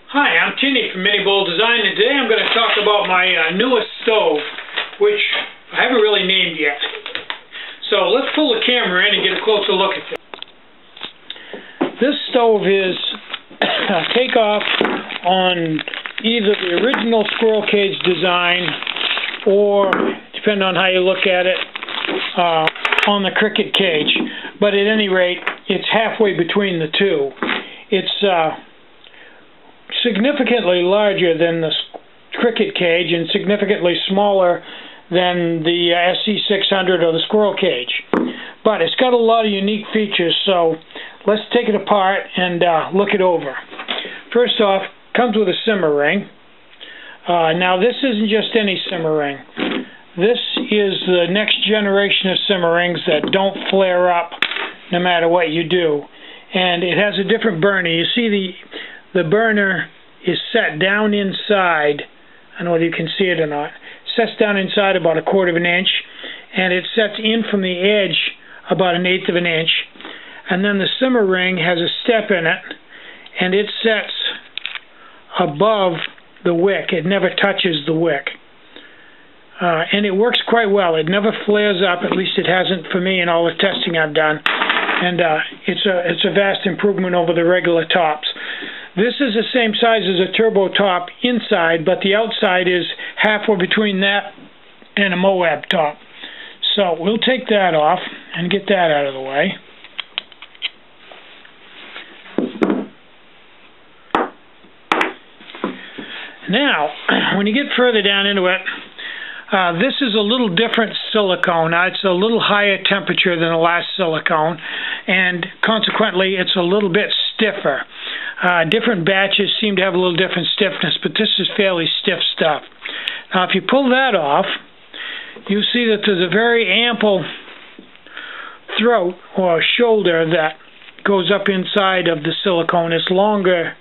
Hi, I'm Tinny from Mini Bowl Design, and today I'm going to talk about my newest stove, which I haven't really named yet. So let's pull the camera in and get a closer look at this. This stove is a takeoff on either the original squirrel cage design or, depending on how you look at it, on the cricket cage. But at any rate, it's halfway between the two. It's significantly larger than the cricket cage and significantly smaller than the SC600 or the squirrel cage. But it's got a lot of unique features, so let's take it apart and look it over. First off, it comes with a simmer ring. Now this isn't just any simmer ring. This is the next generation of simmer rings that don't flare up no matter what you do. And it has a different burner. You see the burner is set down inside. I don't know whether you can see it or not. It sets down inside about 1/4 of an inch, and it sets in from the edge about 1/8 of an inch. And then the simmer ring has a step in it, and it sets above the wick. It never touches the wick. And it works quite well. It never flares up, at least it hasn't for me in all the testing I've done. And it's a vast improvement over the regular tops. This is the same size as a turbo top inside, but the outside is halfway between that and a Moab top. So we'll take that off and get that out of the way. Now, when you get further down into it, this is a little different silicone. It's a little higher temperature than the last silicone, and consequently it's a little bit stiffer. Different batches seem to have a little different stiffness, but this is fairly stiff stuff. Now if you pull that off, you see that there's a very ample throat or shoulder that goes up inside of the silicone. It's longer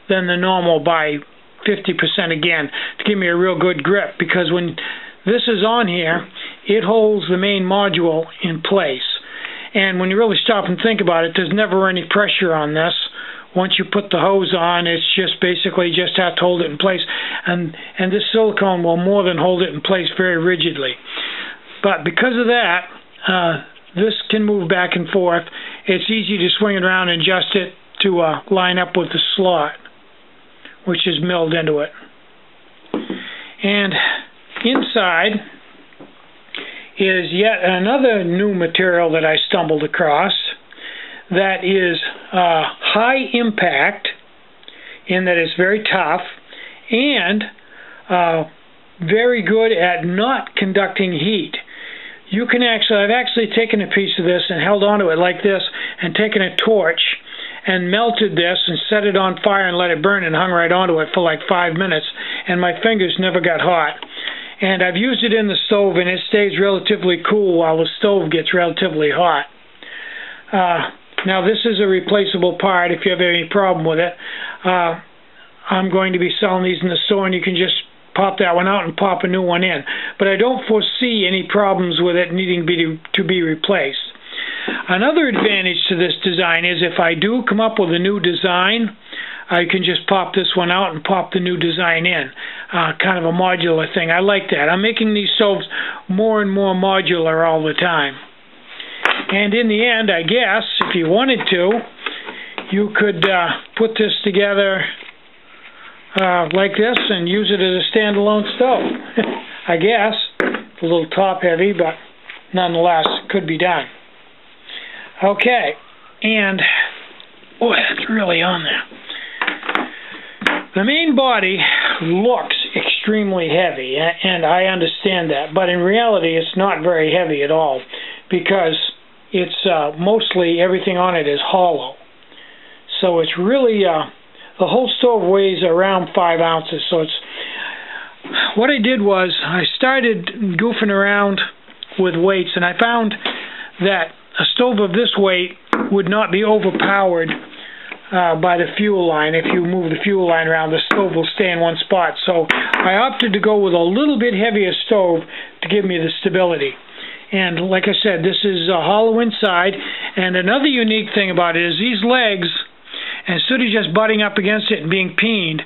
than the normal by 50% again, to give me a real good grip, because when this is on here, it holds the main module in place. And when you really stop and think about it, there's never any pressure on this. Once you put the hose on, it's just basically just have to hold it in place. And this silicone will more than hold it in place very rigidly. But because of that, this can move back and forth. It's easy to swing it around and adjust it to line up with the slot, which is milled into it. And inside is yet another new material that I stumbled across that is high impact in that it's very tough and very good at not conducting heat. You can I've actually taken a piece of this and held onto it like this and taken a torch and melted this and set it on fire and let it burn and hung right onto it for like 5 minutes, and my fingers never got hot. And I've used it in the stove, and it stays relatively cool while the stove gets relatively hot. Now this is a replaceable part if you have any problem with it. I'm going to be selling these in the store, and you can just pop that one out and pop a new one in. But I don't foresee any problems with it needing to be replaced. Another advantage to this design is if I do come up with a new design, I can just pop this one out and pop the new design in. Kind of a modular thing. I like that. I'm making these stoves more and more modular all the time. And in the end, I guess, if you wanted to, you could put this together like this and use it as a standalone stove. I guess. It's a little top heavy, but nonetheless, it could be done. Okay, and boy, that's really on there. The main body looks extremely heavy, and I understand that, but in reality it's not very heavy at all, because it's mostly everything on it is hollow. So it's really, the whole stove weighs around 5 ounces, so it's, what I did was I started goofing around with weights, and I found that a stove of this weight would not be overpowered by the fuel line. If you move the fuel line around, the stove will stay in one spot. So I opted to go with a little bit heavier stove to give me the stability. And like I said, this is hollow inside. And another unique thing about it is these legs And instead of just butting up against it and being peened,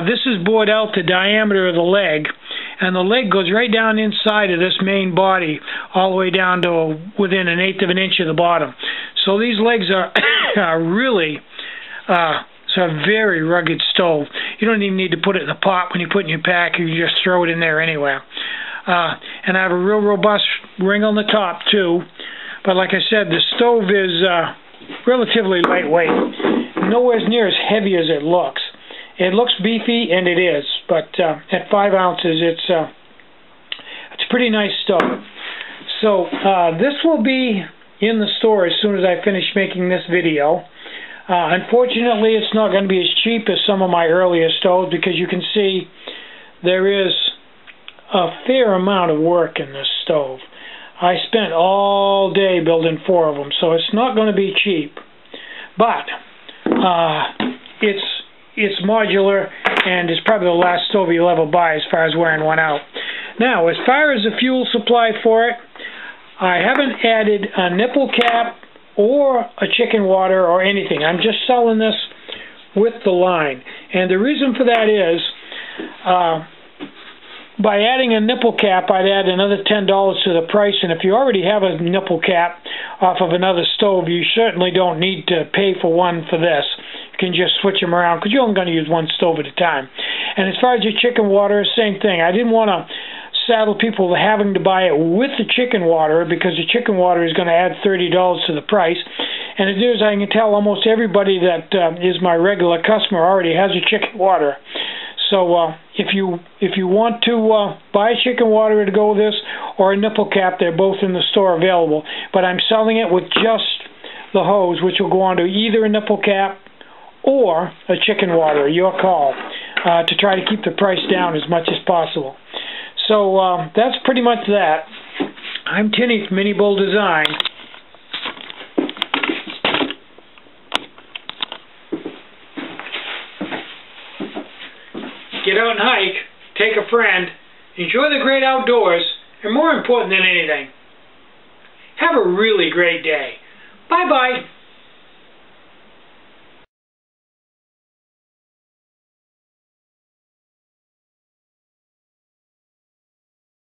this is bored out the diameter of the leg, and the leg goes right down inside of this main body, all the way down to within 1/8 of an inch of the bottom. So these legs are really it's a very rugged stove. You don't even need to put it in the pot when you put it in your pack. You just throw it in there anywhere. And I have a real robust ring on the top too. But like I said, the stove is relatively lightweight. Nowhere near as heavy as it looks. It looks beefy, and it is. But at 5 ounces, it's a pretty nice stove. So this will be in the store as soon as I finish making this video. Unfortunately, it's not going to be as cheap as some of my earlier stoves, because you can see there is a fair amount of work in this stove. I spent all day building 4 of them, so it's not going to be cheap. But it's modular, and it's probably the last stove you'll ever buy as far as wearing one out. Now, as far as the fuel supply for it, I haven't added a nipple cap or a chicken water or anything. I'm just selling this with the line. And the reason for that is, by adding a nipple cap, I'd add another $10 to the price, and if you already have a nipple cap off of another stove, you certainly don't need to pay for one for this. You can just switch them around, because you're only going to use one stove at a time. And as far as your chicken water, same thing. I didn't want to saddle people with having to buy it with the chicken water, because the chicken water is going to add $30 to the price. And it is, I can tell almost everybody that is my regular customer already has a chicken water. So if you want to buy chicken water to go with this, or a nipple cap, they're both in the store available. But I'm selling it with just the hose, which will go on to either a nipple cap or a chicken water, your call, to try to keep the price down as much as possible. So that's pretty much that. I'm Tinny from Mini Bull Design. Get out and hike, take a friend, enjoy the great outdoors, and more important than anything, have a really great day. Bye-bye.